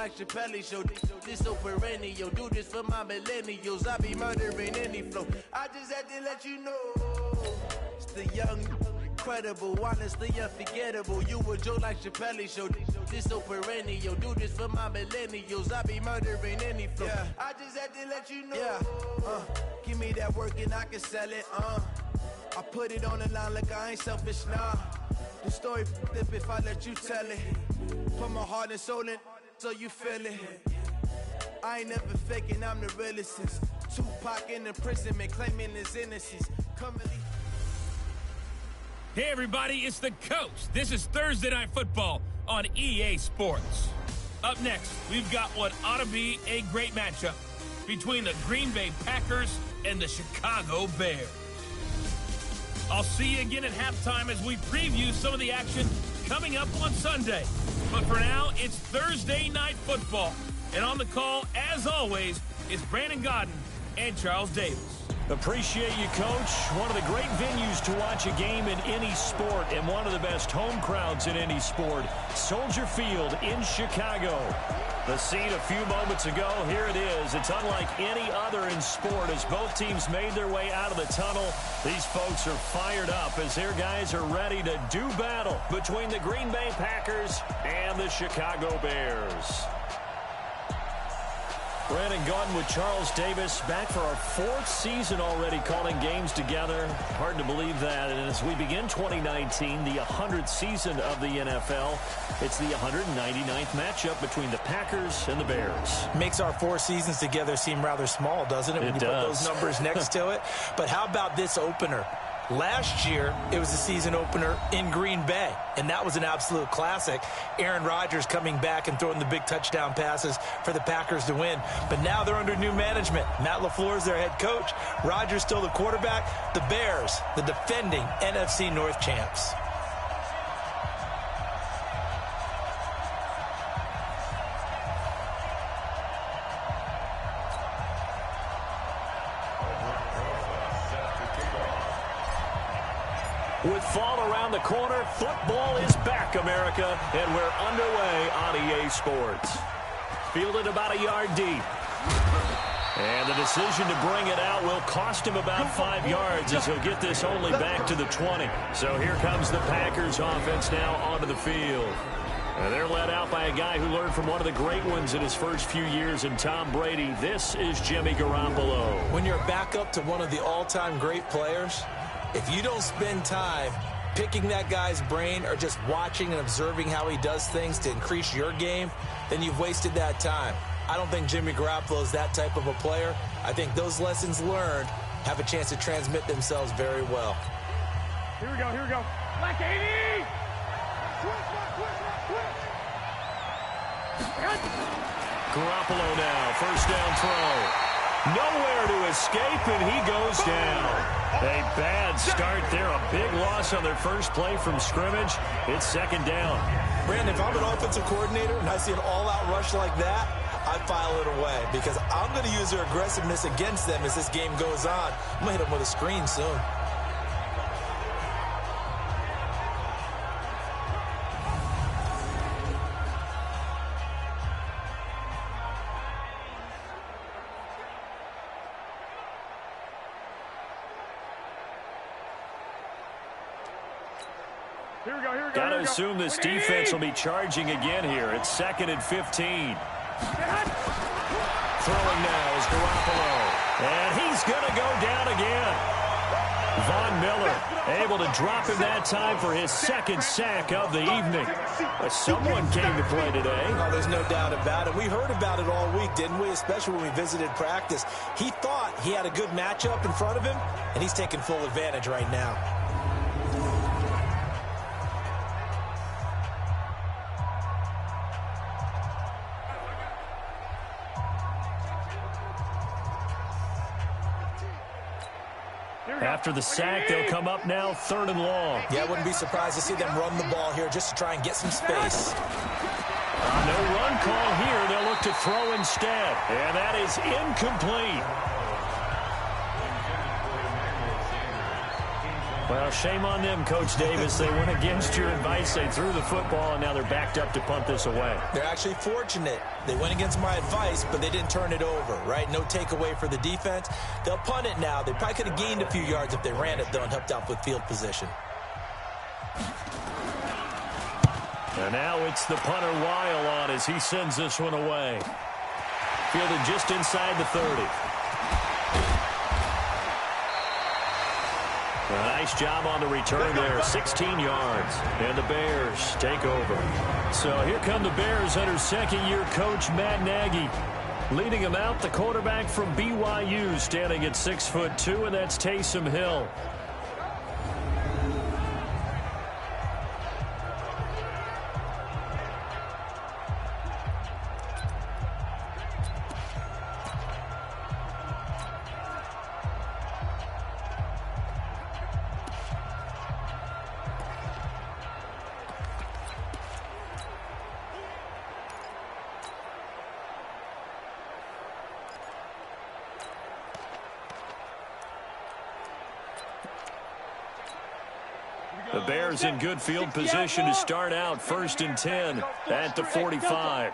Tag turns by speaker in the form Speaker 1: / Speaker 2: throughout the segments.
Speaker 1: like Chappelle show. This so perennial, do this for my millennials. I be murdering any flow. I just had to let you know. It's the young, incredible, honestly unforgettable. You a Joe like Chappelle show. This so perennial, do this for my millennials. I be murdering any flow. Yeah. I just had to let you know. Yeah. Give me that work and I can sell it. I put it on the line like I ain't selfish, nah. The story flip if I let you tell it. Put my heart and soul in so you feel it. I ain't never faking, I'm the realest since Tupac in imprisonment, claiming his innocence.
Speaker 2: Hey everybody, it's the Coach. This is Thursday Night Football on EA Sports. Up next, we've got what ought to be a great matchup between the Green Bay Packers and the Chicago Bears. I'll see you again at halftime as we preview some of the action coming up on Sunday. But for now, it's Thursday Night Football. And on the call, as always, is Brandon Godden and Charles Davis.
Speaker 3: Appreciate you, Coach. One of the great venues to watch a game in any sport and one of the best home crowds in any sport. Soldier Field in Chicago. The scene a few moments ago, here it is. It's unlike any other in sport as both teams made their way out of the tunnel. These folks are fired up as their guys are ready to do battle between the Green Bay Packers and the Chicago Bears. Brandon Gaudin with Charles Davis, back for our 4th season already calling games together. Hard to believe that. And as we begin 2019, the 100th season of the NFL, it's the 199th matchup between the Packers and the Bears.
Speaker 4: Makes our 4 seasons together seem rather small, doesn't it? When you put those numbers next to it. But how about this opener? Last year, it was a season opener in Green Bay, and that was an absolute classic. Aaron Rodgers coming back and throwing the big touchdown passes for the Packers to win. But now they're under new management. Matt LaFleur is their head coach. Rodgers still the quarterback. The Bears, the defending NFC North champs.
Speaker 3: With fall around the corner, football is back, America, and we're underway on EA Sports. Fielded about a yard deep. And the decision to bring it out will cost him about 5 yards as he'll get this only back to the 20. So here comes the Packers offense now onto the field. And they're led out by a guy who learned from one of the great ones in his first few years in Tom Brady. This is Jimmy Garoppolo.
Speaker 4: When you're back up to one of the all-time great players, if you don't spend time picking that guy's brain or just watching and observing how he does things to increase your game, then you've wasted that time. I don't think Jimmy Garoppolo is that type of a player. I think those lessons learned have a chance to transmit themselves very well.
Speaker 5: Here we go, here we go. Black 80!
Speaker 3: Garoppolo now, first down throw. Nowhere to escape, and he goes down. A bad start there, a big loss on their first play from scrimmage. It's second down.
Speaker 4: Brandon, if I'm an offensive coordinator and I see an all-out rush like that, I file it away because I'm going to use their aggressiveness against them as this game goes on. I'm going to hit them with a screen soon.
Speaker 5: Here we go, here we go.
Speaker 3: Got to assume this defense will be charging again here. It's 2nd and 15. Throwing now is Garoppolo. And he's going to go down again. Von Miller able to drop him that time for his 2nd sack of the evening. Someone came to play today.
Speaker 4: Oh, there's no doubt about it. We heard about it all week, didn't we? Especially when we visited practice. He thought he had a good matchup in front of him, and he's taking full advantage right now.
Speaker 3: After the sack, they'll come up now 3rd and long.
Speaker 4: Yeah, I wouldn't be surprised to see them run the ball here just to try and get some space.
Speaker 3: No run call here. They'll look to throw instead. And that is incomplete. Well, shame on them, Coach Davis. They went against your advice. They threw the football, and now they're backed up to punt this away.
Speaker 4: They're actually fortunate. They went against my advice, but they didn't turn it over, right? No takeaway for the defense. They'll punt it now. They probably could have gained a few yards if they ran it, though, and helped out with field position.
Speaker 3: And now it's the punter Weil on as he sends this one away. Fielded just inside the 30. A nice job on the return there, 16 yards. And the Bears take over. So here come the Bears under second-year coach Matt Nagy. Leading them out, the quarterback from BYU, standing at 6'2", and that's Taysom Hill. The Bears in good field position to start out 1st and 10 at the 45.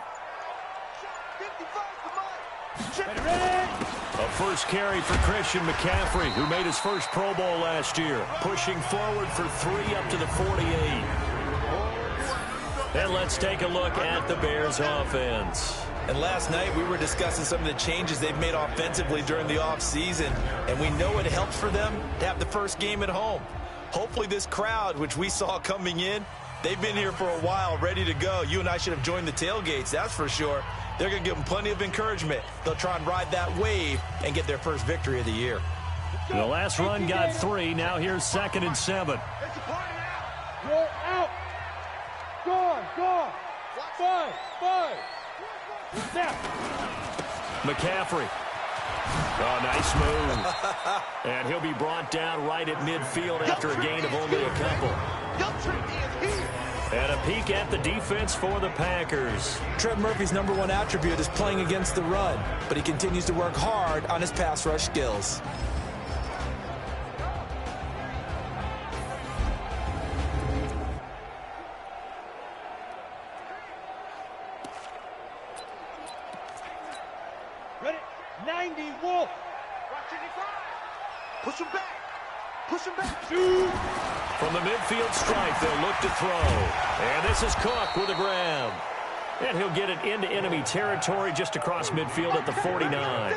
Speaker 3: A first carry for Christian McCaffrey, who made his first Pro Bowl last year, pushing forward for 3 up to the 48. And let's take a look at the Bears offense.
Speaker 4: And last night we were discussing some of the changes they've made offensively during the offseason, and we know it helps for them to have the first game at home. Hopefully this crowd, which we saw coming in, they've been here for a while, ready to go. You and I should have joined the tailgates, that's for sure. They're going to give them plenty of encouragement. They'll try and ride that wave and get their first victory of the year.
Speaker 3: The last run got 3. Now here's 2nd and 7.
Speaker 5: Roll out. Gone. 5. Snap.
Speaker 3: McCaffrey. Oh, nice move. And he'll be brought down right at midfield after a gain of only a couple. And a peek at the defense for the Packers.
Speaker 4: Trent Murphy's #1 attribute is playing against the run, but he continues to work hard on his pass rush skills.
Speaker 5: Ready? 90, Wolf.
Speaker 1: Push him back.
Speaker 5: Shoot.
Speaker 3: From the midfield stripe, they'll look to throw. And this is Cook with a grab. And he'll get it into enemy territory just across midfield at the 49.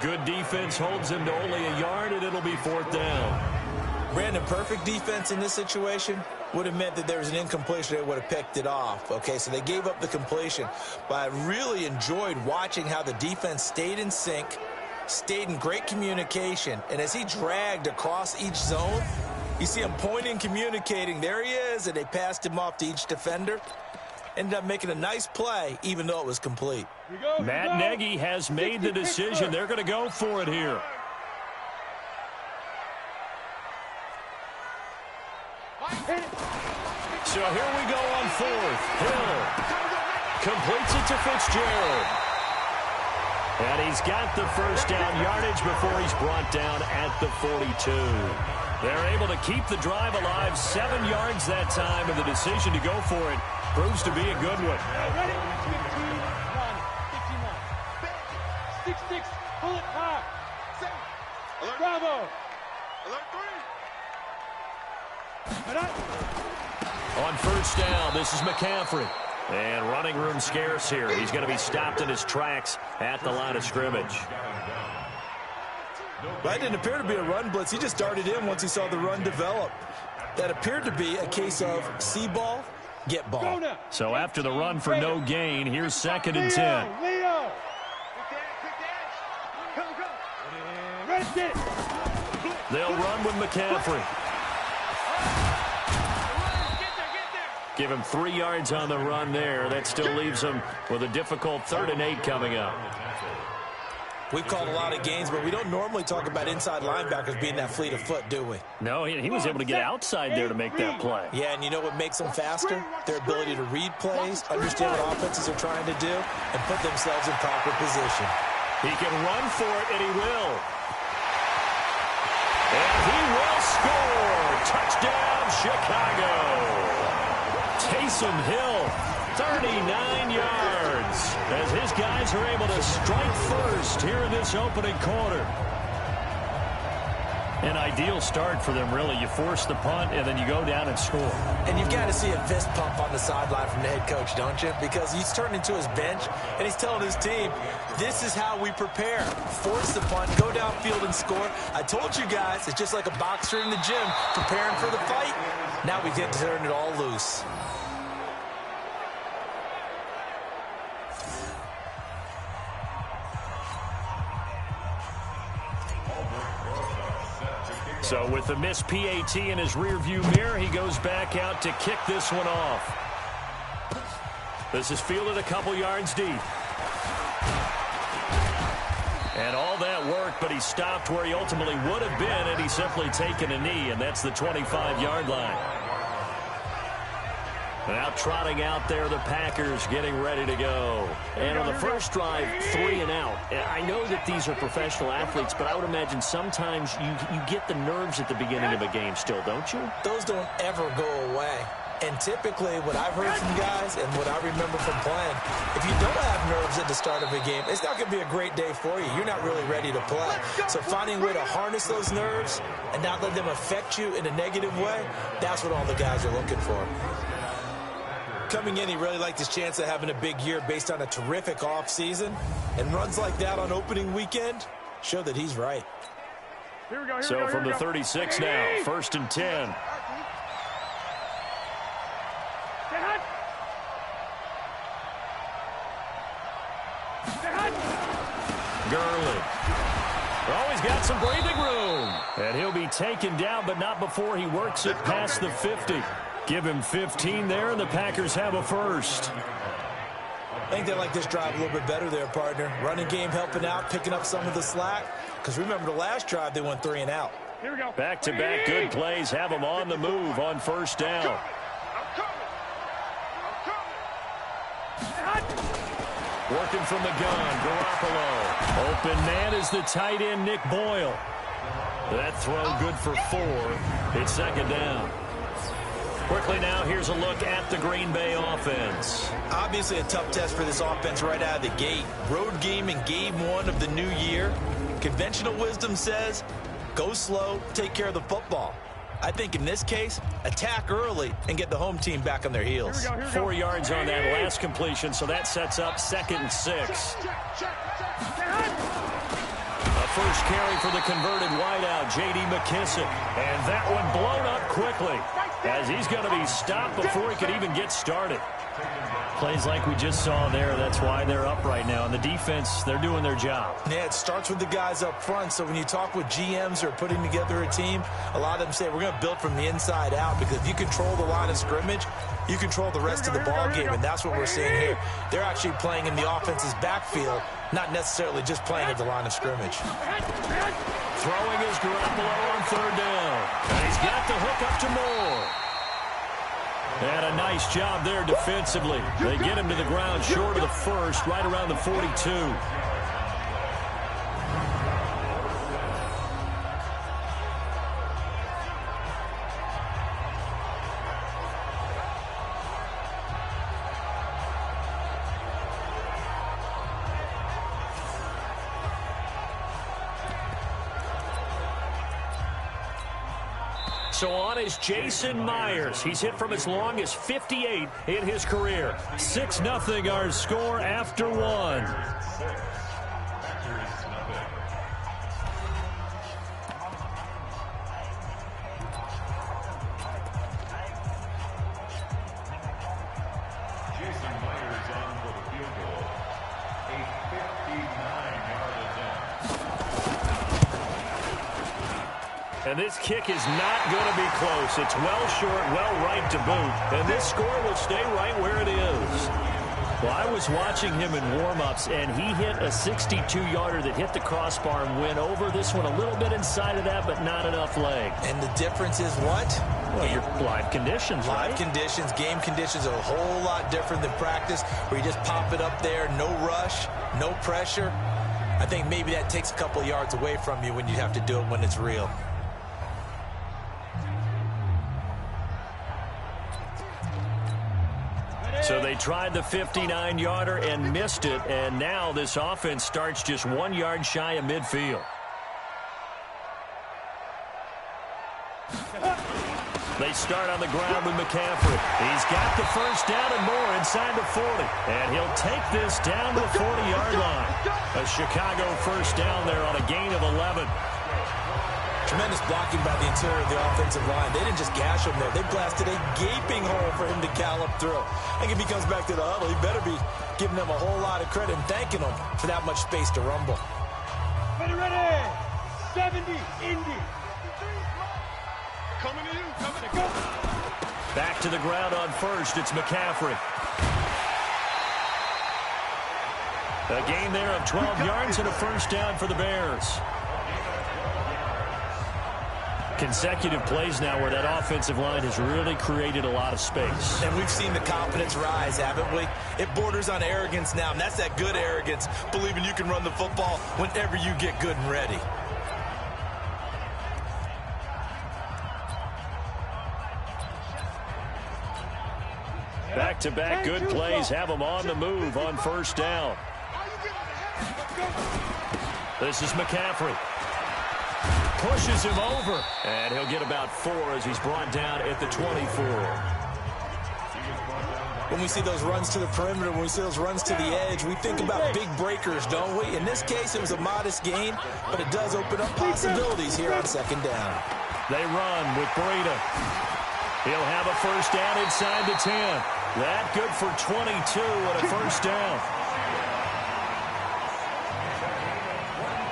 Speaker 3: Good defense holds him to only a yard, and it'll be 4th down.
Speaker 4: Brandon, perfect defense in this situation would have meant that there was an incompletion that would have picked it off. Okay, so they gave up the completion. But I really enjoyed watching how the defense stayed in sync, stayed in great communication, and as he dragged across each zone, you see him pointing, communicating. There he is, and they passed him off to each defender. Ended up making a nice play, even though it was complete.
Speaker 3: Matt Nagy has made the decision. They're going to go for it here. So here we go on 4th. Hill completes it to Fitzgerald. And he's got the first down yardage before he's brought down at the 42. They're able to keep the drive alive, 7 yards that time, and the decision to go for it proves to be a good one.
Speaker 5: Ready? 15-1. 6-6. Pull it high. Bravo.
Speaker 1: Alert
Speaker 5: 3.
Speaker 3: On 1st down, this is McCaffrey. And running room scarce here. He's going to be stopped in his tracks at the line of scrimmage.
Speaker 4: That didn't appear to be a run blitz. He just darted in once he saw the run develop. That appeared to be a case of see ball, get ball.
Speaker 3: So after the run for no gain, here's 2nd and 10.
Speaker 5: Leo. Ready,
Speaker 3: They'll run with McCaffrey. Give him 3 yards on the run there. That still leaves him with a difficult 3rd and 8 coming up.
Speaker 4: We've called a lot of games, but we don't normally talk about inside linebackers being that fleet of foot, do we?
Speaker 3: No, he was able to get outside there to make that play.
Speaker 4: Yeah, and you know what makes them faster? Their ability to read plays, understand what offenses are trying to do, and put themselves in proper position.
Speaker 3: He can run for it, and he will. And he will score. Touchdown, Chicago. Taysom Hill, 39 yards, as his guys are able to strike first here in this opening quarter. An ideal start for them, really. You force the punt, and then you go down and score.
Speaker 4: And you've got to see a fist pump on the sideline from the head coach, don't you? Because he's turned into his bench, and he's telling his team, this is how we prepare. Force the punt, go downfield and score. I told you guys, it's just like a boxer in the gym preparing for the fight. Now we get to turn it all loose.
Speaker 3: So with the missed PAT in his rearview mirror, he goes back out to kick this one off. This is fielded a couple yards deep. And all that work, but he stopped where he ultimately would have been had he simply taken a knee, and that's the 25-yard line. Now trotting out there, the Packers getting ready to go. And on the first drive, 3 and out. I know that these are professional athletes, but I would imagine sometimes you get the nerves at the beginning of a game still, don't you?
Speaker 4: Those don't ever go away. And typically, what I've heard from guys and what I remember from playing, if you don't have nerves at the start of a game, it's not going to be a great day for you. You're not really ready to play. So finding a way to harness those nerves and not let them affect you in a negative way, that's what all the guys are looking for. Coming in, he really liked his chance of having a big year based on a terrific offseason. And runs like that on opening weekend show that he's right.
Speaker 3: So from the 36 now, 1st and 10. Gurley. Oh, he's got some breathing room. And he'll be taken down, but not before he works it past the 50. Give him 15 there, and the Packers have a first.
Speaker 4: I think they like this drive a little bit better there, partner. Running game helping out, picking up some of the slack. Because remember, the last drive, they went 3 and out.
Speaker 5: Here we go.
Speaker 3: Back-to-back good plays have them on the move on first down. Working from the gun, Garoppolo. Open man is the tight end, Nick Boyle. That throw good for 4. It's second down. Quickly now, here's a look at the Green Bay offense.
Speaker 4: Obviously a tough test for this offense right out of the gate. Road game in game 1 of the new year. Conventional wisdom says, go slow, take care of the football. I think in this case, attack early and get the home team back on their heels.
Speaker 5: Here we go.
Speaker 3: 4 yards on that last completion, so that sets up 2nd and 6. A first carry for the converted wideout, J.D. McKissick. And that one blown up quickly, as he's going to be stopped before he could even get started. Plays like we just saw there, that's why they're up right now. And the defense, they're doing their job.
Speaker 4: Yeah, it starts with the guys up front. So when you talk with GMs who are putting together a team, a lot of them say we're going to build from the inside out, because if you control the line of scrimmage, you control the rest of the ball game, and that's what we're seeing here. They're actually playing in the offense's backfield, not necessarily just playing at the line of scrimmage.
Speaker 3: Throwing is Garoppolo on 3rd down. And he's got the hook up to Moore. And a nice job there defensively. They get him to the ground short of the first, right around the 42. So on is Jason Myers. He's hit from as long as 58 in his career. 6-0 our score after 1.
Speaker 6: Jason Myers on for the field goal. A 59-yard attempt.
Speaker 3: And this kick is not going to be close. It's well short, well right to boot. And this score will stay right where it is. Well, I was watching him in warm-ups, and he hit a 62-yarder that hit the crossbar and went over. This one a little bit inside of that, but not enough leg.
Speaker 4: And the difference is what?
Speaker 3: Well, your live conditions, right?
Speaker 4: Live conditions, game conditions are a whole lot different than practice, where you just pop it up there, no rush, no pressure. I think maybe that takes a couple yards away from you when you have to do it when it's real.
Speaker 3: tried the 59-yarder and missed it, and now this offense starts just 1 yard shy of midfield. They start on the ground with McCaffrey. He's got the first down and more inside the 40. And he'll take this down to the 40-yard line. A Chicago first down there on a gain of 11.
Speaker 4: Tremendous blocking by the interior of the offensive line. They didn't just gash him there. They blasted a gaping hole for him to gallop through. I think if he comes back to the huddle, he better be giving them a whole lot of credit and thanking them for that much space to rumble.
Speaker 5: Ready. 70, Indy. Coming to you. Coming to go.
Speaker 3: Back to the ground on first. It's McCaffrey. A gain there of 12 yards and a first down for the Bears. Consecutive plays now where that offensive line has really created a lot of space.
Speaker 4: And we've seen the confidence rise, haven't we? It borders on arrogance now, and that's that good arrogance, believing you can run the football whenever you get good and ready.
Speaker 3: Back-to-back good plays have them on the move on first down. This is McCaffrey. Pushes him over, and he'll get about 4 as he's brought down at the 24.
Speaker 4: When we see those runs to the perimeter, when we see those runs to the edge, we think about big breakers, don't we? In this case, it was a modest gain, but it does open up possibilities here on second down.
Speaker 3: They run with Breida. He'll have a first down inside the 10. That good for 22 and a first down.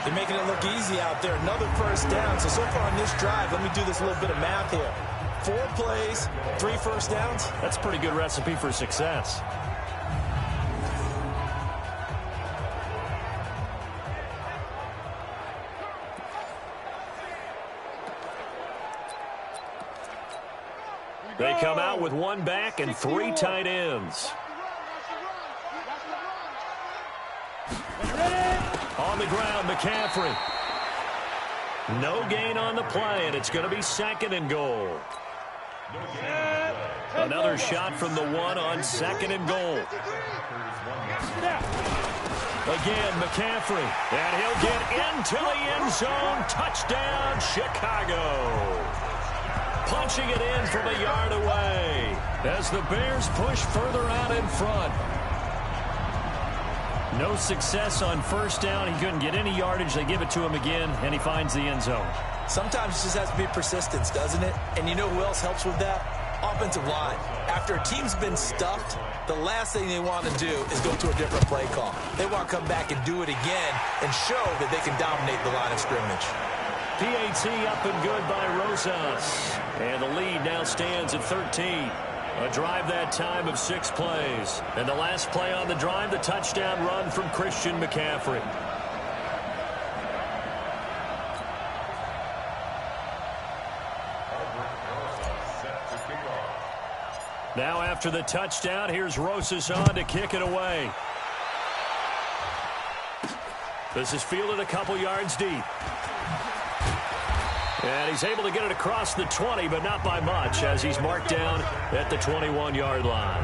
Speaker 4: They're making it look easy out there. Another first down. So far on this drive, let me do this little bit of math here. 4 plays, 3 first downs.
Speaker 3: That's a pretty good recipe for success. They come out with 1 back and 3 tight ends. On the ground, McCaffrey. No gain on the play, and it's going to be 2nd and goal. Another shot from the 1 on 2nd and goal. Again, McCaffrey. And he'll get into the end zone. Touchdown, Chicago. Punching it in from a yard away as the Bears push further out in front. No success on first down. He couldn't get any yardage. They give it to him again, and he finds the end zone.
Speaker 4: Sometimes it just has to be persistence, doesn't it? And you know who else helps with that? Offensive line. After a team's been stuffed, the last thing they want to do is go to a different play call. They want to come back and do it again and show that they can dominate the line of scrimmage.
Speaker 3: PAT up and good by Rosas. And the lead now stands at 13. A drive that time of 6 plays. And the last play on the drive, the touchdown run from Christian McCaffrey. Now after the touchdown, here's Rosas on to kick it away. This is fielded a couple yards deep. And he's able to get it across the 20, but not by much, as he's marked down at the 21-yard line.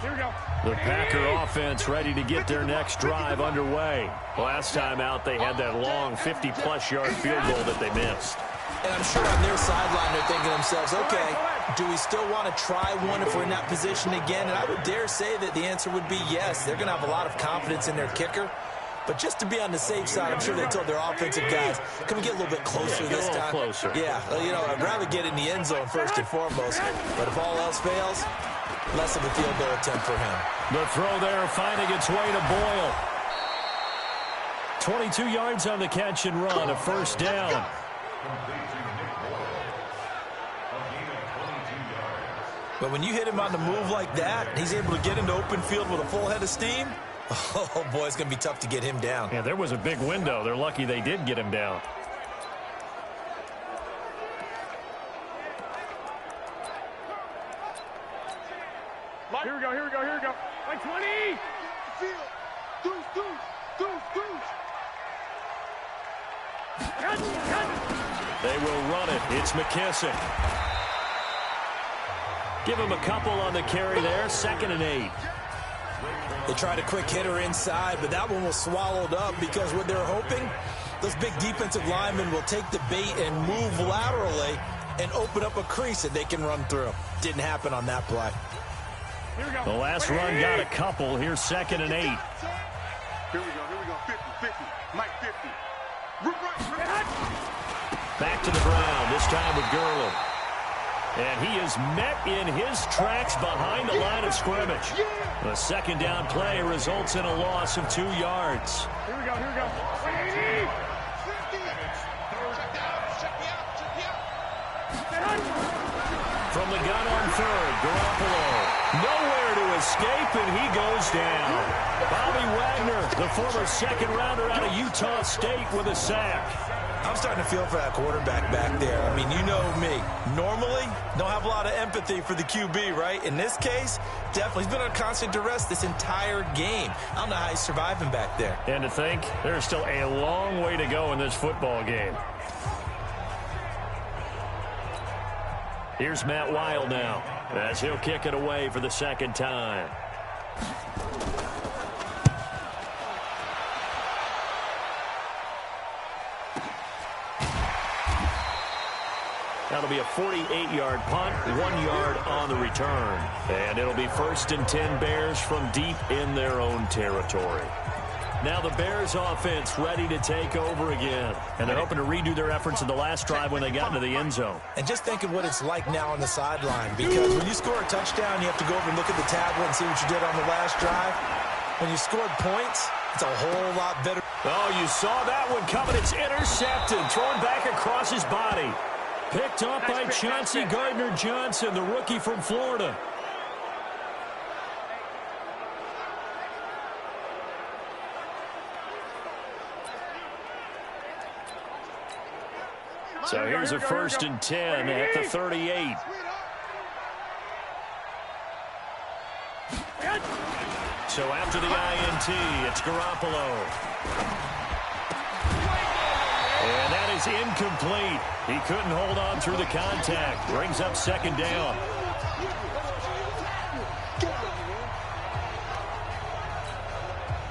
Speaker 5: Here we go.
Speaker 3: The Packer offense ready to get their next drive underway. Last time out, they had that long 50-plus yard field goal that they missed.
Speaker 4: And I'm sure on their sideline they're thinking to themselves, okay, do we still want to try one if we're in that position again? And I would dare say that the answer would be yes. They're going to have a lot of confidence in their kicker. But just to be on the safe side, I'm sure they told their offensive guys, can we get a little bit closer this time?
Speaker 3: Closer.
Speaker 4: Yeah, you know, I'd rather get in the end zone first and foremost. But if all else fails, less of a field goal attempt for him.
Speaker 3: The throw there finding its way to Boyle. 22 yards on the catch and run, a first down.
Speaker 4: But when you hit him on the move like that, he's able to get into open field with a full head of steam. Oh, boy, it's going to be tough to get him down.
Speaker 3: Yeah, there was a big window. They're lucky they did get him down.
Speaker 5: Here we go, here we go, here we go. Like 20.
Speaker 3: They will run it. It's McKissick. Give him a couple on the carry there. 2nd and 8.
Speaker 4: They tried a quick hitter inside, but that one was swallowed up because what they're hoping, those big defensive linemen will take the bait and move laterally and open up a crease that they can run through. Didn't happen on that play.
Speaker 3: The last run got a couple. Here's 2nd and 8.
Speaker 5: Here we go. 50. Mike 50.
Speaker 3: Back to the ground, this time with Gurley. And he is met in his tracks behind the line of scrimmage. The 2nd down play results in a loss of 2 yards.
Speaker 5: Here we go. 80.
Speaker 3: From the gun on 3rd, Garoppolo. Nowhere to escape, and he goes down. Bobby Wagner, the former 2nd rounder out of Utah State, with a sack.
Speaker 4: I'm starting to feel for that quarterback back there. I mean, you know me. Normally, don't have a lot of empathy for the QB, right? In this case, definitely. He's been on constant duress this entire game. I don't know how he's surviving back there.
Speaker 3: And to think, there's still a long way to go in this football game. Here's Matt Weil now, as he'll kick it away for the 2nd time. That'll be a 48-yard punt, 1 yard on the return. And it'll be 1st and 10 Bears from deep in their own territory. Now the Bears offense ready to take over again. And they're hoping to redo their efforts in the last drive when they got into the end zone.
Speaker 4: And just think of what it's like now on the sideline. Because when you score a touchdown, you have to go over and look at the tablet and see what you did on the last drive. When you scored points, it's a whole lot better.
Speaker 3: Oh, you saw that one coming. It's intercepted, thrown back across his body. Picked up by Chauncey Gardner-Johnson, the rookie from Florida. So here's a 1st and 10 at the 38. So after the INT, it's Garoppolo. And that is incomplete. He couldn't hold on through the contact. Brings up 2nd down.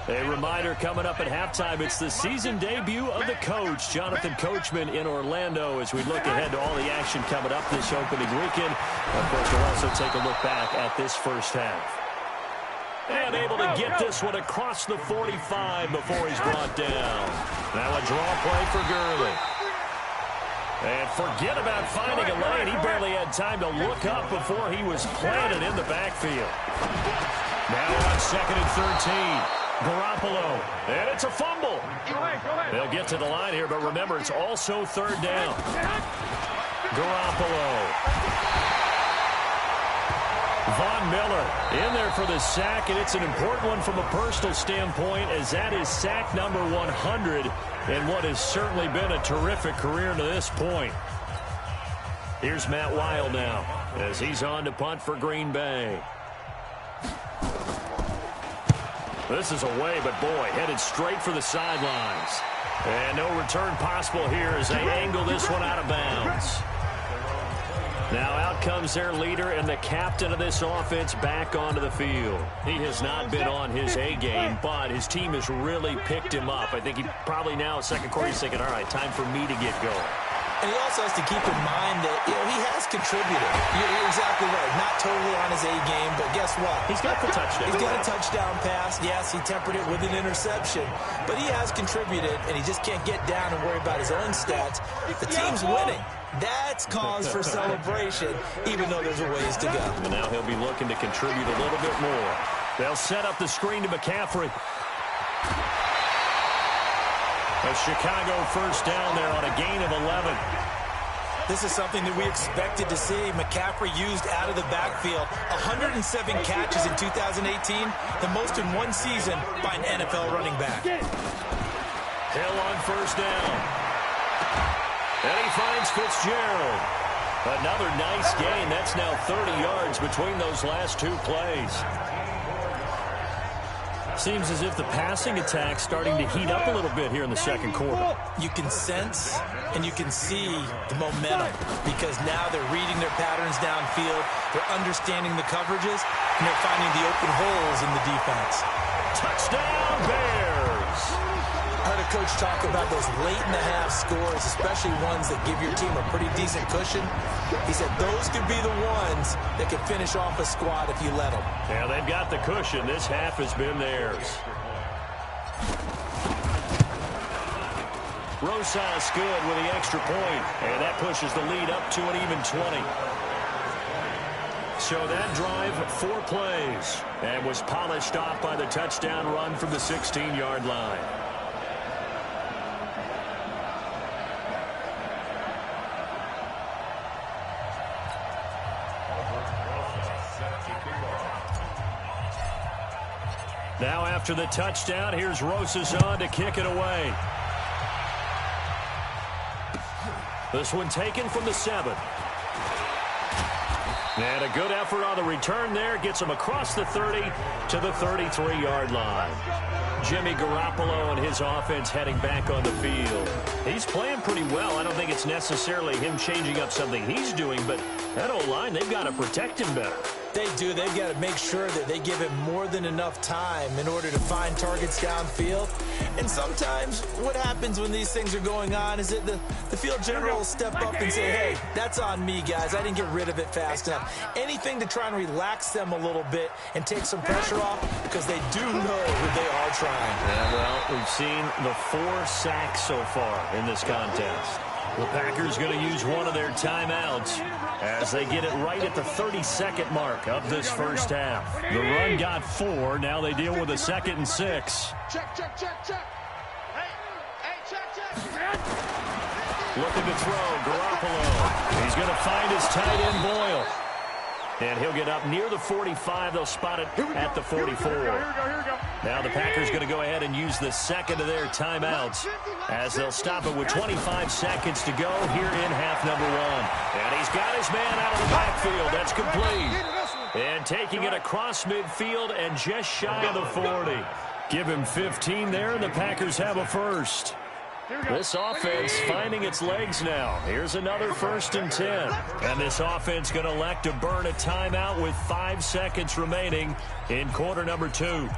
Speaker 3: A reminder coming up at halftime, it's the season debut of the coach, Jonathan Coachman, in Orlando, as we look ahead to all the action coming up this opening weekend. Of course, we'll also take a look back at this first half. And able to get this one across the 45 before he's brought down. Now a draw play for Gurley. And forget about finding a lane. He barely had time to look up before he was planted in the backfield. Now on 2nd and 13. Garoppolo, and it's a fumble. They'll get to the line here, but remember, it's also 3rd down. Garoppolo. Von Miller in there for the sack, and it's an important one from a personal standpoint, as that is sack number 100 in what has certainly been a terrific career to this point. Here's Matt Weil now, as he's on to punt for Green Bay. This is away, but boy, headed straight for the sidelines. And no return possible here as they angle this one out of bounds. Now out comes their leader and the captain of this offense back onto the field. He has not been on his A game, but his team has really picked him up. I think he probably now, 2nd quarter, he's thinking, all right, time for me to get going.
Speaker 4: And he also has to keep in mind that, he has contributed. You're exactly right. Not totally on his A game, but guess what?
Speaker 3: He's got the touchdown.
Speaker 4: He's got a touchdown pass. Yes, he tempered it with an interception. But he has contributed, and he just can't get down and worry about his own stats. The team's winning. That's cause for celebration, even though there's a ways to go.
Speaker 3: And now he'll be looking to contribute a little bit more. They'll set up the screen to McCaffrey. A Chicago 1st down there on a gain of 11.
Speaker 4: This is something that we expected to see. McCaffrey used out of the backfield. 107 catches in 2018, the most in one season by an NFL running back.
Speaker 3: Hill on 1st down. And he finds Fitzgerald. Another nice gain. That's now 30 yards between those last 2 plays. Seems as if the passing attack's starting to heat up a little bit here in the second quarter.
Speaker 4: You can sense and you can see the momentum because now they're reading their patterns downfield, they're understanding the coverages, and they're finding the open holes in the defense.
Speaker 3: Touchdown, Bears!
Speaker 4: I heard a coach talk about those late-in-the-half scores, especially ones that give your team a pretty decent cushion. He said those could be the ones that could finish off a squad if you let them.
Speaker 3: Yeah, they've got the cushion. This half has been theirs. Rosas good with the extra point, and that pushes the lead up to an even 20. So that drive, 4 plays, and was polished off by the touchdown run from the 16-yard line. Now after the touchdown, here's Rosas on to kick it away. This one taken from the 7. And a good effort on the return there. Gets him across the 30 to the 33-yard line. Jimmy Garoppolo and his offense heading back on the field. He's playing pretty well. I don't think it's necessarily him changing up something he's doing, but that O-line, they've got to protect him better.
Speaker 4: They do. They've got to make sure that they give him more than enough time in order to find targets downfield. And sometimes what happens when these things are going on is that the field general will step up and say, hey, that's on me, guys. I didn't get rid of it fast enough. Anything to try and relax them a little bit and take some pressure off because they do know who they are trying.
Speaker 3: Yeah, well, we've seen the 4 sacks so far in this contest. The Packers going to use one of their timeouts as they get it right at the 32nd mark of this first half. The run got 4. Now they deal with a 2nd and 6.
Speaker 5: Check. Hey, check.
Speaker 3: Looking to throw, Garoppolo. He's going to find his tight end, Boyle. And he'll get up near the 45. They'll spot it at the 44.
Speaker 5: Here we go.
Speaker 3: Now the Packers going to go ahead and use the second of their timeouts as they'll stop it with 25 seconds to go here in half number 1. And he's got his man out of the backfield. That's complete. And taking it across midfield and just shy of the 40. Give him 15 there, and the Packers have a first. This offense finding its legs now. Here's another 1st and 10. And this offense going to elect to burn a timeout with 5 seconds remaining in quarter number 2.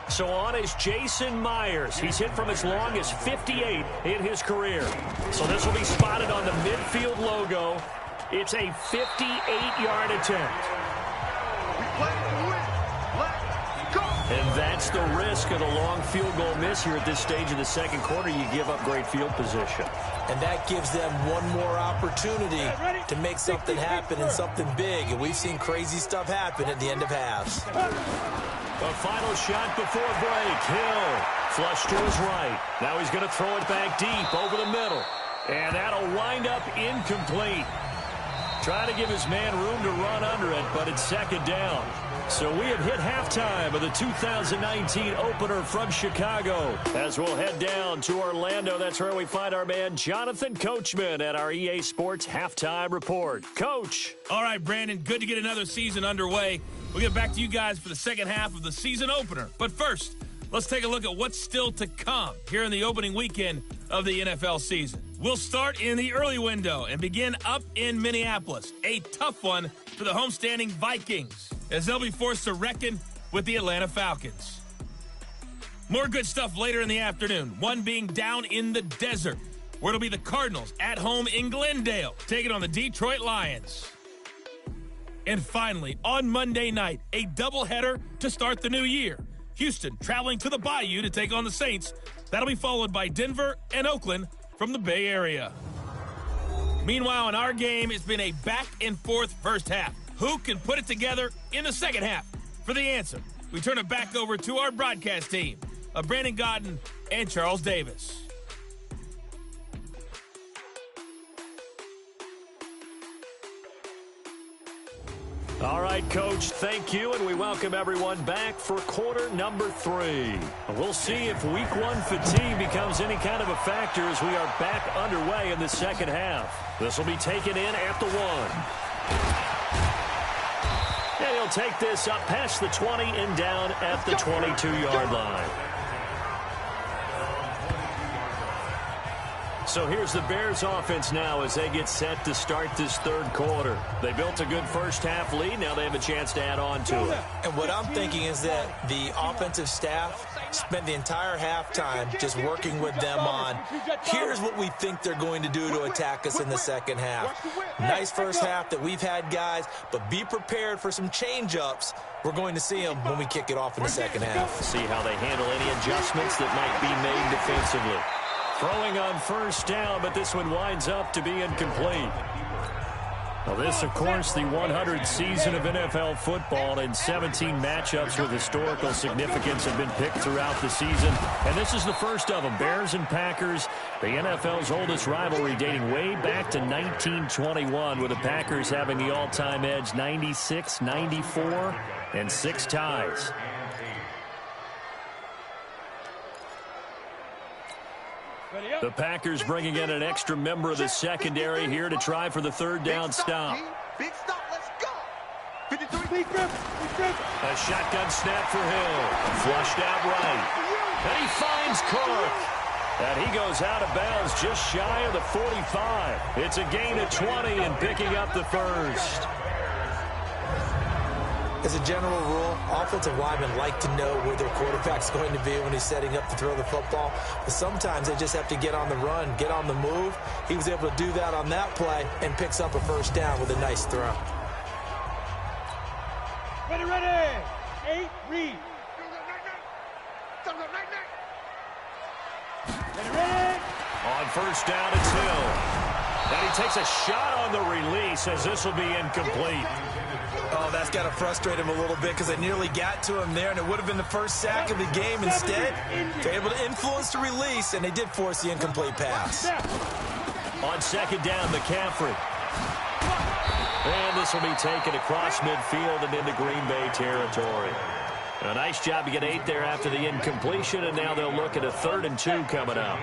Speaker 3: So on is Jason Myers. He's hit from as long as 58 in his career. So this will be spotted on the midfield logo. It's a 58-yard attempt. And that's the risk of the long field goal miss here at this stage of the second quarter. You give up great field position.
Speaker 4: And that gives them one more opportunity to make something happen and something big. And we've seen crazy stuff happen at the end of halves.
Speaker 3: A final shot before break. Hill flush to his right. Now he's going to throw it back deep over the middle. And that'll wind up incomplete. Trying to give his man room to run under it, but it's 2nd down. So we have hit halftime of the 2019 opener from Chicago. As we'll head down to Orlando, that's where we find our man Jonathan Coachman at our EA Sports Halftime Report. Coach.
Speaker 2: All right, Brandon, good to get another season underway. We'll get back to you guys for the second half of the season opener. But first, let's take a look at what's still to come here in the opening weekend of the NFL season. We'll start in the early window and begin up in Minneapolis. A tough one for the homestanding Vikings, as they'll be forced to reckon with the Atlanta Falcons. More good stuff later in the afternoon, one being down in the desert, where it'll be the Cardinals at home in Glendale, taking on the Detroit Lions. And finally, on Monday night, a doubleheader to start the new year. Houston traveling to the Bayou to take on the Saints. That'll be followed by Denver and Oakland from the Bay Area. Meanwhile, in our game, it's been a back-and-forth first half. Who can put it together in the second half? For the answer, we turn it back over to our broadcast team of Brandon Godden and Charles Davis.
Speaker 3: All right, Coach, thank you, and we welcome everyone back for quarter number 3. We'll see if week 1 fatigue becomes any kind of a factor as we are back underway in the second half. This will be taken in at the 1. And he'll take this up past the 20 and down at the 22-yard line. So here's the Bears offense now as they get set to start this third quarter. They built a good first half lead. Now they have a chance to add on to it.
Speaker 4: And what I'm thinking is that the offensive staff spent the entire halftime just working with them on, here's what we think they're going to do to attack us in the second half. Nice first half that we've had, guys, but be prepared for some change-ups. We're going to see them when we kick it off in the second half.
Speaker 3: See how they handle any adjustments that might be made defensively. Throwing on first down, but this one winds up to be incomplete. Well, this, of course, the 100th season of NFL football, and 17 matchups with historical significance have been picked throughout the season. And this is the first of them, Bears and Packers, the NFL's oldest rivalry dating way back to 1921, with the Packers having the all-time edge 96, 94, and 6 ties. The Packers bringing in an extra member of the secondary here to try for the third down stop.
Speaker 1: Big stop, let's go.
Speaker 5: 53.
Speaker 3: A shotgun snap for Hill. Flushed out right. And he finds Cook. And he goes out of bounds just shy of the 45. It's a gain of 20 and picking up the first.
Speaker 4: As a general rule, offensive linemen like to know where their quarterback's going to be when he's setting up to throw the football. But sometimes they just have to get on the run, get on the move. He was able to do that on that play and picks up a first down with a nice throw.
Speaker 5: Ready. 8, read. Ready.
Speaker 3: On first down, it's Hill. And he takes a shot on the release as this will be incomplete.
Speaker 4: Oh, that's got to frustrate him a little bit because they nearly got to him there, and it would have been the first sack of the game. Instead, they're able to influence the release, and they did force the incomplete pass.
Speaker 3: On second down, McCaffrey. And this will be taken across midfield and into Green Bay territory. A nice job to get 8 there after the incompletion, and now they'll look at a 3rd and 2 coming up.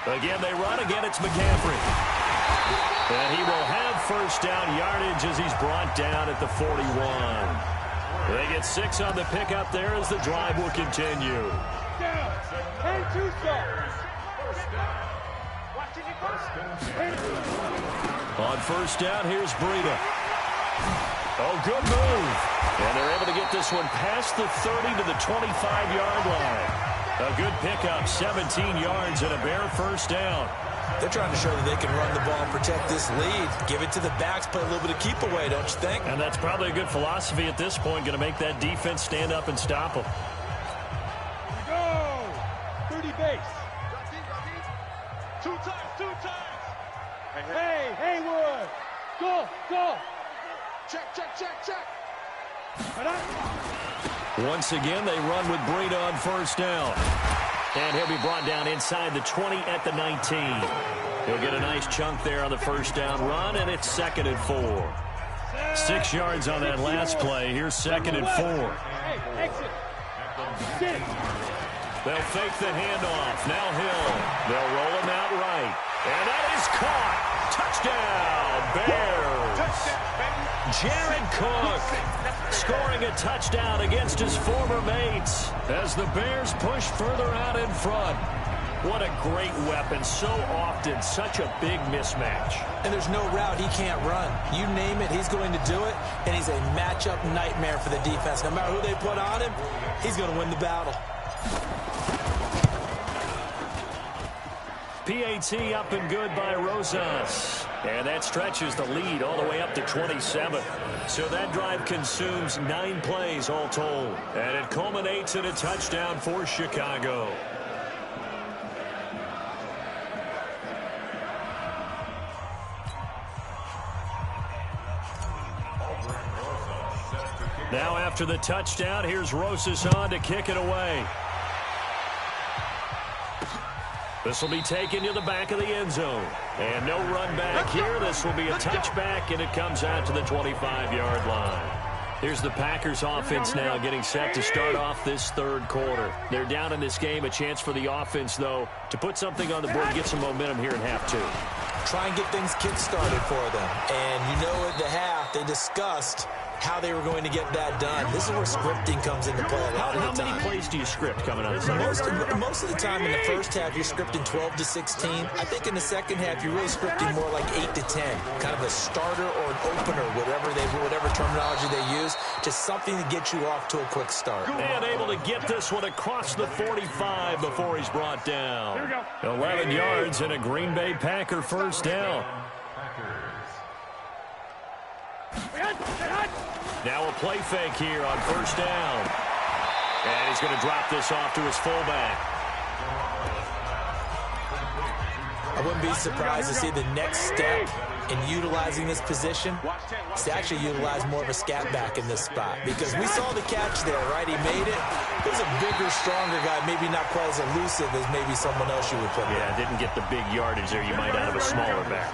Speaker 3: Again, they run. Again, it's McCaffrey. And he will have first down yardage as he's brought down at the 41. They get 6 on the pickup there as the drive will continue. On first down, here's Breida. Oh, good move. And they're able to get this one past the 30 to the 25-yard line. A good pickup, 17 yards and a bare first down.
Speaker 4: They're trying to show that they can run the ball and protect this lead. Give it to the backs, play a little bit of keep away, don't you think?
Speaker 3: And that's probably a good philosophy at this point, going to make that defense stand up and stop them.
Speaker 5: Go! 30 base.
Speaker 6: 2 times.
Speaker 5: Hey, Haywood. Go.
Speaker 6: Check.
Speaker 3: Once again, they run with Breida on first down. And he'll be brought down inside the 20 at the 19. He'll get a nice chunk there on the first down run, and it's 2nd and 4. 6 yards on that last play. Here's 2nd and 4.
Speaker 5: Hey, exit. Sit.
Speaker 3: They'll fake the handoff. Now Hill. They'll roll him out right. And that is caught. Touchdown, Bears. Jared Cook scoring a touchdown against his former mates as the Bears push further out in front. What a great weapon. So often such a big mismatch.
Speaker 4: And there's no route he can't run. You name it, he's going to do it, and he's a matchup nightmare for the defense. No matter who they put on him, he's going to win the battle.
Speaker 3: PAT up and good by Rosas. And that stretches the lead all the way up to 27. So that drive consumes 9 plays all told. And it culminates in a touchdown for Chicago. Now after the touchdown, here's Rosas on to kick it away. This will be taken to the back of the end zone. And no run back here. This will be a touchback, and it comes out to the 25-yard line. Here's the Packers offense now getting set to start off this third quarter. They're down in this game. A chance for the offense, though, to put something on the board and get some momentum here in half two.
Speaker 4: Try and get things kick-started for them. And you know at the half, they discussed how they were going to get that done. This is where scripting comes into play a lot of the time.
Speaker 3: How many plays do you script coming out of the
Speaker 4: most of the time in the first half, you're scripting 12 to 16. I think in the second half, you're really scripting more like 8 to 10. Kind of a starter or an opener, whatever terminology they use. Just something to get you off to a quick start.
Speaker 3: And able to get this one across the 45 before he's brought down. 11 yards and a Green Bay Packer first down. Now a play fake here on first down. And he's going to drop this off to his fullback.
Speaker 4: I wouldn't be surprised to see the next step in utilizing this position is to actually utilize more of a scat back in this spot. Because we saw the catch there, right? He made it. He was a bigger, stronger guy, maybe not quite as elusive as maybe someone else you would put there.
Speaker 3: Yeah, didn't get the big yardage there you might out of a smaller back.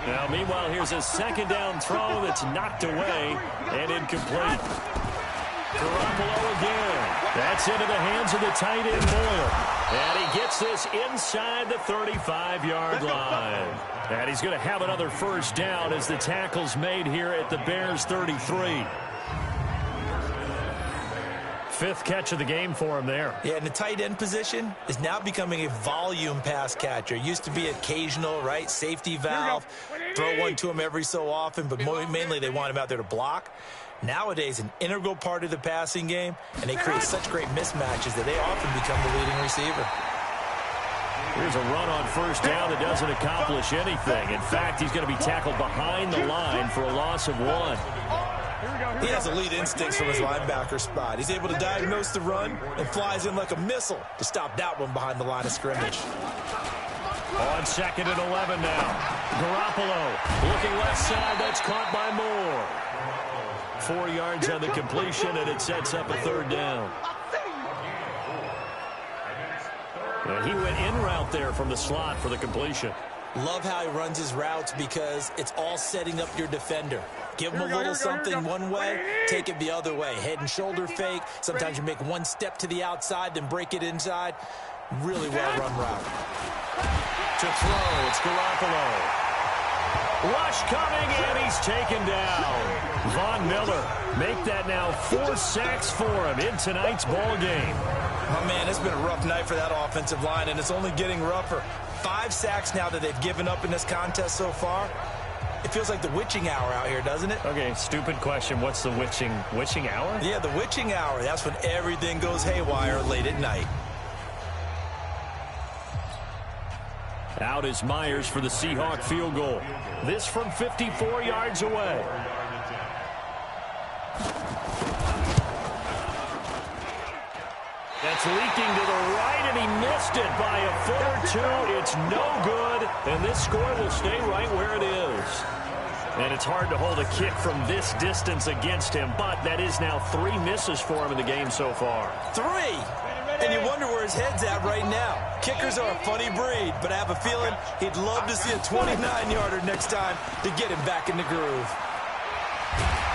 Speaker 3: Now, meanwhile, here's a second down throw that's knocked away and incomplete. Garoppolo again. That's into the hands of the tight end, Boyle. And he gets this inside the 35-yard line. And he's going to have another first down as the tackle's made here at the Bears' 33. Fifth catch of the game for him there.
Speaker 4: Yeah, and the tight end position is now becoming a volume pass catcher. Used to be occasional, right? Safety valve. Throw one to him every so often, but mainly they want him out there to block. Nowadays, an integral part of the passing game, and they create such great mismatches that they often become the leading receiver.
Speaker 3: Here's a run on first down that doesn't accomplish anything. In fact, he's going to be tackled behind the line for a loss of 1.
Speaker 4: He has elite instincts from his linebacker spot. He's able to diagnose the run and flies in like a missile to stop that one behind the line of scrimmage.
Speaker 3: On second and 11 now. Garoppolo looking left side. That's caught by Moore. 4 yards on the completion, and it sets up a third down. And he went in route there from the slot for the completion.
Speaker 4: Love how he runs his routes because it's all setting up your defender. Give him a little something one way, take it the other way. Head and shoulder fake. Sometimes you make one step to the outside, then break it inside. Really well-run route.
Speaker 3: To throw, it's Garoppolo. Rush coming, and he's taken down. Von Miller make that now 4 sacks for him in tonight's ball game.
Speaker 4: Oh, man, it's been a rough night for that offensive line, and it's only getting rougher. 5 sacks now that they've given up in this contest so far. It feels like the witching hour out here, doesn't it?
Speaker 3: Okay, stupid question. What's the witching hour?
Speaker 4: Yeah, the witching hour. That's when everything goes haywire late at night.
Speaker 3: Out is Myers for the Seahawk field goal. This from 54 yards away. That's leaking to the right, and he missed it by a foot or 2. It's no good, and this score will stay right where it is. And it's hard to hold a kick from this distance against him, but that is now 3 misses for him in the game so far.
Speaker 4: 3? And you wonder where his head's at right now. Kickers are a funny breed, but I have a feeling he'd love to see a 29-yarder next time to get him back in the groove.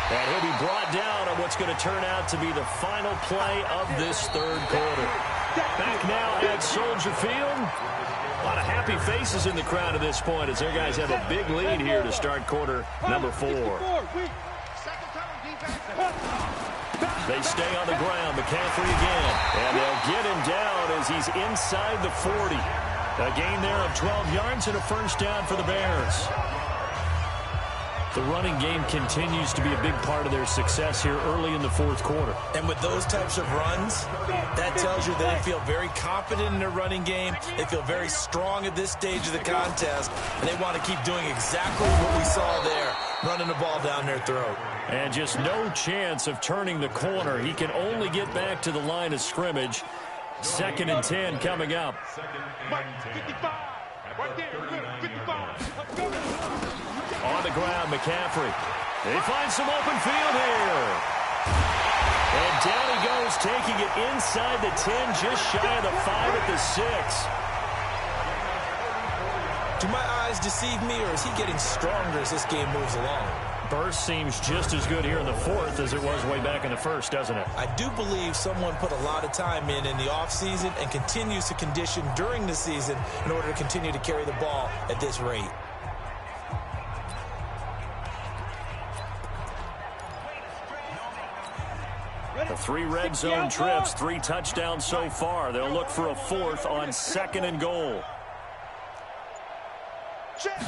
Speaker 3: And he'll be brought down on what's going to turn out to be the final play of this third quarter. Back now at Soldier Field. A lot of happy faces in the crowd at this point as their guys have a big lead here to start quarter number 4. They stay on the ground. McCaffrey again. And they'll get him down as he's inside the 40. A gain there of 12 yards and a first down for the Bears. The running game continues to be a big part of their success here early in the fourth quarter.
Speaker 4: And with those types of runs, that tells you that they feel very confident in their running game. They feel very strong at this stage of the contest. And they want to keep doing exactly what we saw there, running the ball down their throat.
Speaker 3: And just no chance of turning the corner. He can only get back to the line of scrimmage. 2nd and 10 coming up. On the ground, McCaffrey. They find some open field here. And down he goes, taking it inside the 10, just shy of the 5 at the 6.
Speaker 4: Do my eyes deceive me, or is he getting stronger as this game moves along?
Speaker 3: Burst seems just as good here in the fourth as it was way back in the first, doesn't it?
Speaker 4: I do believe someone put a lot of time in the offseason and continues to condition during the season in order to continue to carry the ball at this rate.
Speaker 3: The 3 red zone trips, 3 touchdowns so far. They'll look for a 4th on 2nd and goal.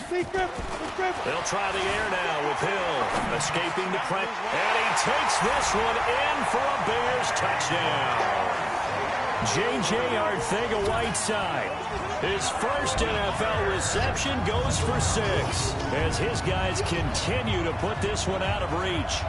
Speaker 3: They'll try the air now with Hill escaping the pressure. And he takes this one in for a Bears touchdown. J.J. Arcega-Whiteside. His first NFL reception goes for 6 as his guys continue to put this one out of reach.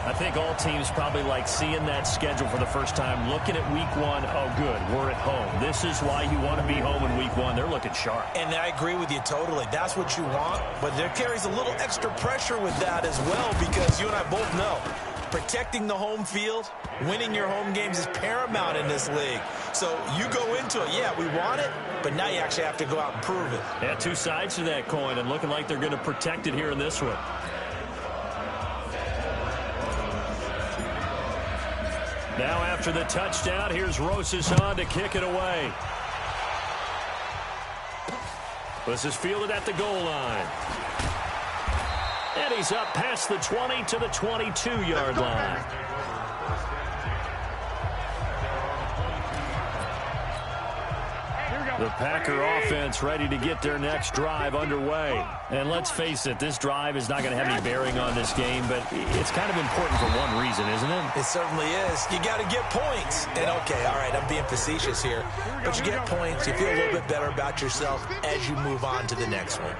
Speaker 3: I think all teams probably like seeing that schedule for the first time, looking at week 1. Oh, good, we're at home. This is why you want to be home in week 1. They're looking sharp.
Speaker 4: And I agree with you totally. That's what you want, but there carries a little extra pressure with that as well because you and I both know protecting the home field, winning your home games is paramount in this league. So you go into it, yeah, we want it, but now you actually have to go out and prove it.
Speaker 3: Yeah, 2 sides to that coin and looking like they're going to protect it here in this one. Now after the touchdown, here's Rosas on to kick it away. This is fielded at the goal line. And he's up past the 20 to the 22-yard line. The Packer offense ready to get their next drive underway. And let's face it, this drive is not going to have any bearing on this game, but it's kind of important for one reason, isn't it?
Speaker 4: It certainly is. You got to get points. And, okay, all right, I'm being facetious here. But you get points, you feel a little bit better about yourself as you move on to the next one.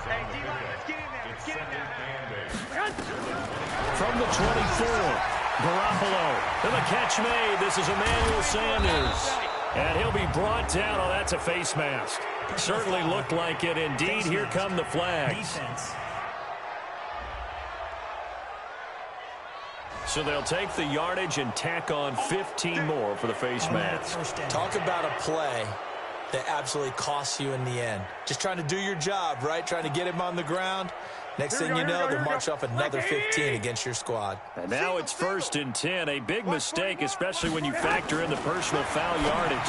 Speaker 3: From the 24, Garoppolo. And the catch made. This is Emmanuel Sanders. And he'll be brought down. Oh, that's a face mask. Certainly looked like it. Indeed, here come the flags. So they'll take the yardage and tack on 15 more for the face mask.
Speaker 4: Talk about a play that absolutely costs you in the end. Just trying to do your job, right? Trying to get him on the ground. Next thing you know, they'll march off another 15 against your squad.
Speaker 3: And now it's 1st and 10. A big mistake, especially when you factor in the personal foul yardage.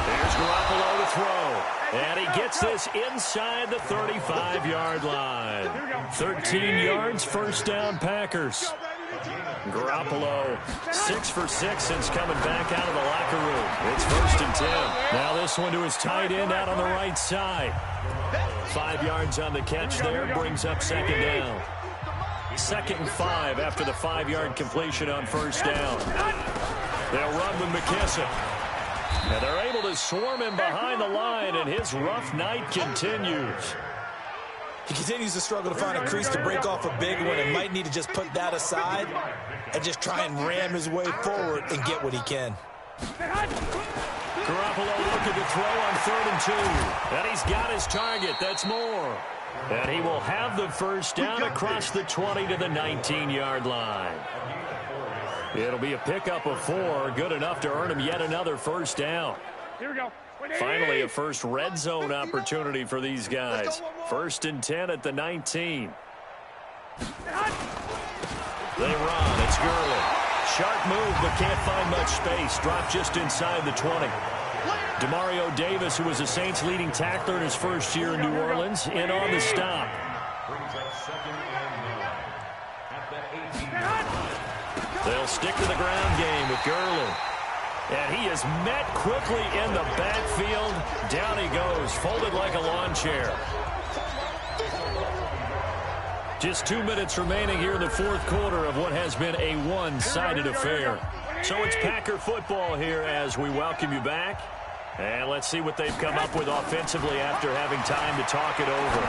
Speaker 3: There's Garoppolo to throw. And he gets this inside the 35-yard line. 13 yards, 1st down Packers. Garoppolo 6 for 6 since coming back out of the locker room. It's 1st and 10. Now this one to his tight end out on the right side. 5 yards on the catch there, brings up 2nd down. 2nd and 5 after the 5-yard completion on 1st down. They'll run with McKissick. And they're able to swarm him behind the line, and his rough night continues.
Speaker 4: He continues to struggle to find a crease to break off a big one and might need to just put that aside and just try and ram his way forward and get what he can.
Speaker 3: Garoppolo looking to throw on 3rd and 2. And he's got his target. That's more. And he will have the 1st down across the 20 to the 19-yard line. It'll be a pickup of 4. Good enough to earn him yet another 1st down.
Speaker 5: Here we go.
Speaker 3: Finally, a first red zone opportunity for these guys. 1st and 10 at the 19. They run. It's Gurley. Sharp move, but can't find much space. Dropped just inside the 20. Demario Davis, who was the Saints' leading tackler in his first year in New Orleans, in on the stop. They'll stick to the ground game with Gurley. And he is met quickly in the backfield. Down he goes, folded like a lawn chair. Just 2 minutes remaining here in the 4th quarter of what has been a one-sided affair. So it's Packer football here as we welcome you back. And let's see what they've come up with offensively after having time to talk it over.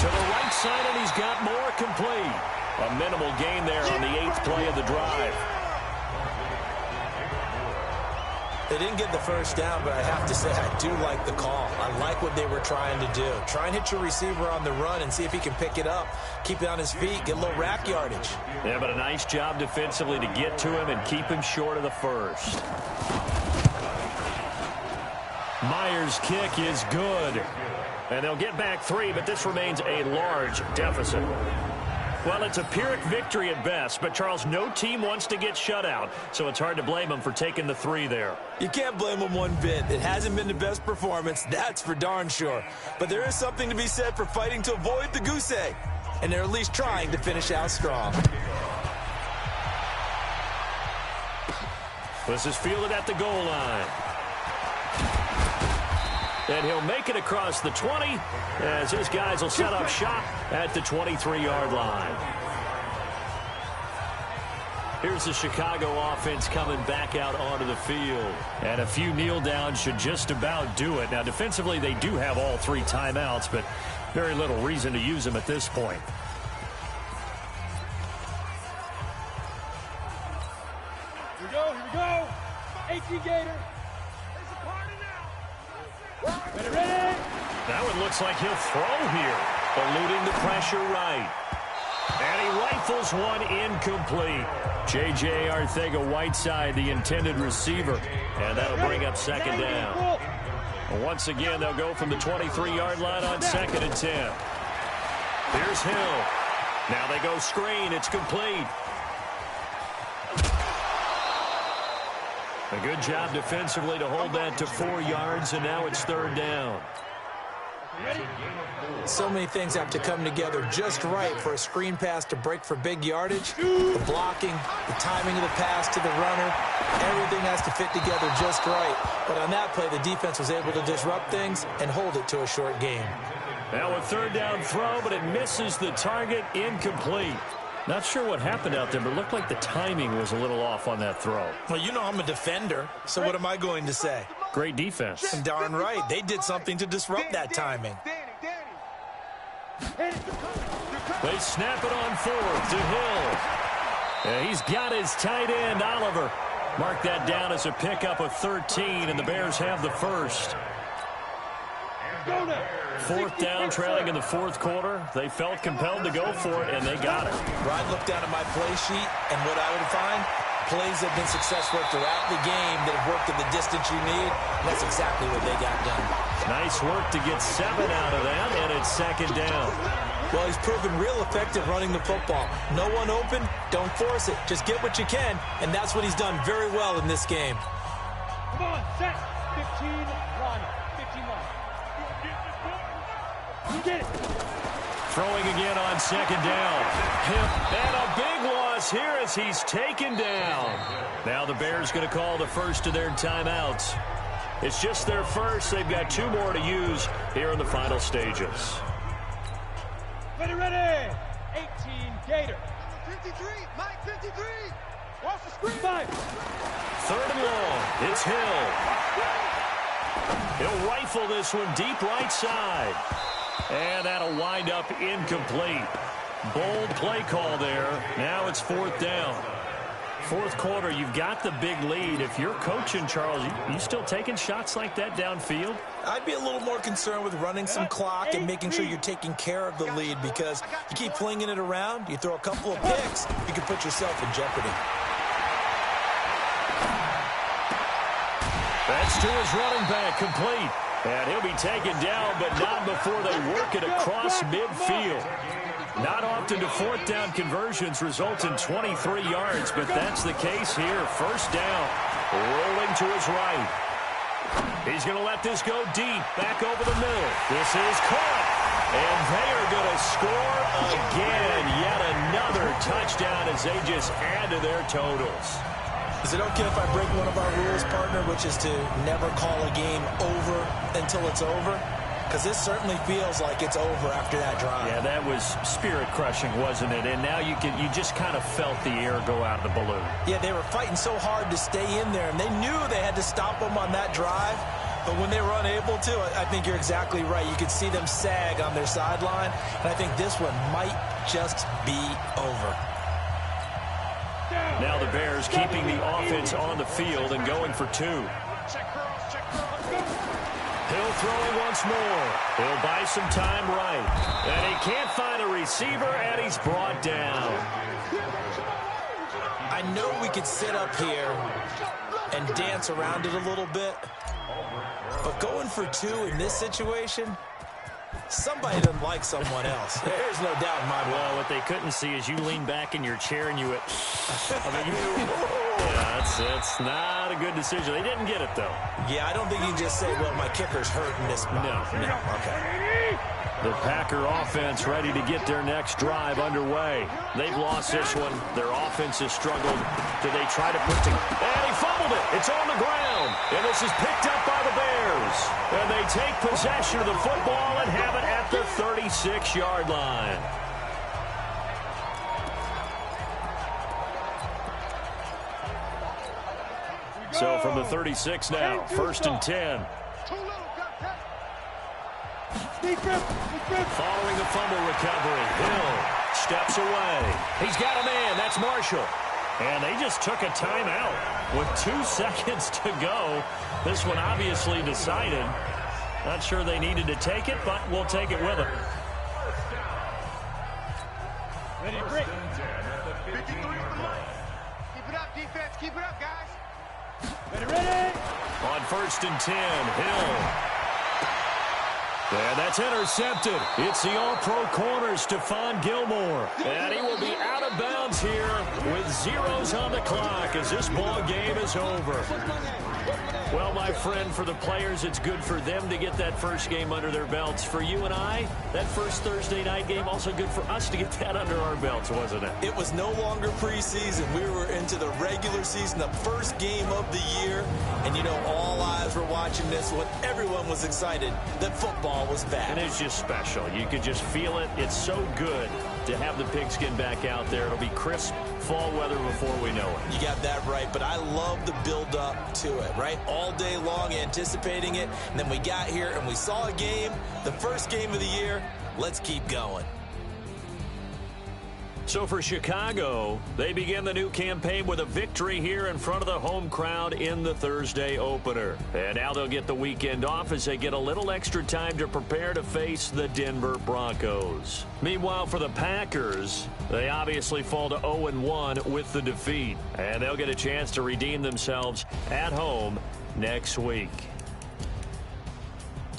Speaker 3: To the right side, and he's got more complete. A minimal gain there on the 8th play of the drive.
Speaker 4: They didn't get the 1st down, but I have to say I do like the call. I like what they were trying to do. Try and hit your receiver on the run and see if he can pick it up. Keep it on his feet, get a little rack yardage.
Speaker 3: Yeah, but a nice job defensively to get to him and keep him short of the 1st. Myers' kick is good. And they'll get back 3, but this remains a large deficit. Well, it's a Pyrrhic victory at best, but, Charles, no team wants to get shut out, so it's hard to blame them for taking the 3 there.
Speaker 4: You can't blame them one bit. It hasn't been the best performance, that's for darn sure. But there is something to be said for fighting to avoid the goose egg, and they're at least trying to finish out strong.
Speaker 3: This is fielded at the goal line. And he'll make it across the 20 as his guys will set up shop at the 23-yard line. Here's the Chicago offense coming back out onto the field. And a few kneel downs should just about do it. Now, defensively, they do have all 3 timeouts, but very little reason to use them at this point.
Speaker 5: Here we go. 18 Gator. Ready?
Speaker 3: That one looks like he'll throw here, eluding the pressure right. And he rifles one incomplete. J.J. Arcega-Whiteside, the intended receiver. And that'll bring up 2nd down. Once again, they'll go from the 23-yard line on 2nd and 10. Here's Hill. Now they go screen. It's complete. A good job defensively to hold that to 4 yards, and now it's 3rd down.
Speaker 4: So many things have to come together just right for a screen pass to break for big yardage. The blocking, the timing of the pass to the runner, everything has to fit together just right. But on that play, the defense was able to disrupt things and hold it to a short game.
Speaker 3: Now a 3rd down throw, but it misses the target, incomplete. Not sure what happened out there, but it looked like the timing was a little off on that throw.
Speaker 4: Well, you know I'm a defender, so what am I going to say?
Speaker 3: Great defense.
Speaker 4: Darn right. They did something to disrupt that timing.
Speaker 3: They snap it on 4th to Hill. And he's got his tight end, Oliver. Mark that down as a pickup of 13, and the Bears have the 1st. 4th down, trailing in the 4th quarter. They felt compelled to go for it, and they got it.
Speaker 4: Rod looked down at my play sheet, and what I would find, plays have been successful throughout the game that have worked at the distance you need, and that's exactly what they got done.
Speaker 3: Nice work to get 7 out of that, and it's 2nd down.
Speaker 4: Well, he's proven real effective running the football. No one open, don't force it. Just get what you can, and that's what he's done very well in this game.
Speaker 5: Come on, set. 15 line. 15 line. You get it.
Speaker 3: Throwing again on 2nd down. And a big loss here as he's taken down. Now the Bears going to call the first of their timeouts. It's just their first. They've got 2 more to use here in the final stages.
Speaker 5: Ready. 18 Gator.
Speaker 7: 53, Mike 53.
Speaker 5: Watch the screen. 5.
Speaker 3: 3rd and long. It's Hill. He'll rifle this one deep right side. And that'll wind up incomplete. Bold play call there. Now it's 4th down. 4th quarter, you've got the big lead. If you're coaching, Charles, you still taking shots like that downfield?
Speaker 4: I'd be a little more concerned with running some clock and making sure you're taking care of the lead, because you keep flinging it around, you throw a couple of picks, you can put yourself in jeopardy.
Speaker 3: That's to his running back, complete. And he'll be taken down, but not before they work it across midfield. Not often do 4th down conversions result in 23 yards, but that's the case here. 1st down, rolling to his right. He's going to let this go deep, back over the middle. This is caught, and they are going to score again. Yet another touchdown as they just add to their totals.
Speaker 4: Is it okay if I break one of our rules, partner, which is to never call a game over until it's over? Because this certainly feels like it's over after that drive.
Speaker 3: Yeah, that was spirit-crushing, wasn't it? And now you just kind of felt the air go out of the balloon.
Speaker 4: Yeah, they were fighting so hard to stay in there, and they knew they had to stop them on that drive. But when they were unable to, I think you're exactly right. You could see them sag on their sideline, and I think this one might just be over.
Speaker 3: Now the Bears keeping the offense on the field and going for 2. Hill throwing once more. He'll buy some time right. And he can't find a receiver, and he's brought down.
Speaker 4: I know we could sit up here and dance around it a little bit, But going for 2 in this situation, somebody doesn't like someone else. There's no doubt in my mind.
Speaker 3: Well, what they couldn't see is you lean back in your chair and you went, yeah, that's not a good decision. They didn't get it, though.
Speaker 4: Yeah, I don't think you can just say, well, my kicker's hurting this spot. No. Okay.
Speaker 3: The Packer offense ready to get their next drive underway. They've lost this one. Their offense has struggled. Do they try to put together? And he fumbled it. It's on the ground. And this is picked up by the Bears. And they take possession of the football and have it at the 36-yard line. So from the 36 now, 1st and 10. Following the fumble recovery, Hill steps away. He's got a man. That's Marshall. And they just took a timeout with 2 seconds to go. This one obviously decided. Not sure they needed to take it, but we'll take it with them.
Speaker 7: Ready to break. 53 on the line. Keep it up, defense. Keep it up, guys.
Speaker 5: Ready.
Speaker 3: On 1st and 10, Hill. And that's intercepted. It's the all-pro corner, Stephon Gilmore. And he will be out of bounds here with zeros on the clock as this ball game is over. Well, my friend, for the players, it's good for them to get that first game under their belts. For you and I, that first Thursday night game, also good for us to get that under our belts, wasn't it?
Speaker 4: It was no longer preseason. We were into the regular season, the first game of the year. And, you know, all eyes were watching this when everyone was excited that football was back.
Speaker 3: And it's just special. You could just feel it. It's so good to have the pigskin back out there. It'll be crisp fall weather before we know it.
Speaker 4: You got that right, but I love the build-up to it, right? All day long anticipating it, and then we got here and we saw a game, the first game of the year. Let's keep going.
Speaker 3: So for Chicago, they begin the new campaign with a victory here in front of the home crowd in the Thursday opener. And now they'll get the weekend off as they get a little extra time to prepare to face the Denver Broncos. Meanwhile, for the Packers, they obviously fall to 0-1 with the defeat. And they'll get a chance to redeem themselves at home next week.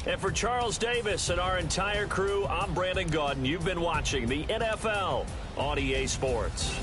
Speaker 3: And for Charles Davis and our entire crew, I'm Brandon Gaudin. You've been watching the NFL on EA Sports.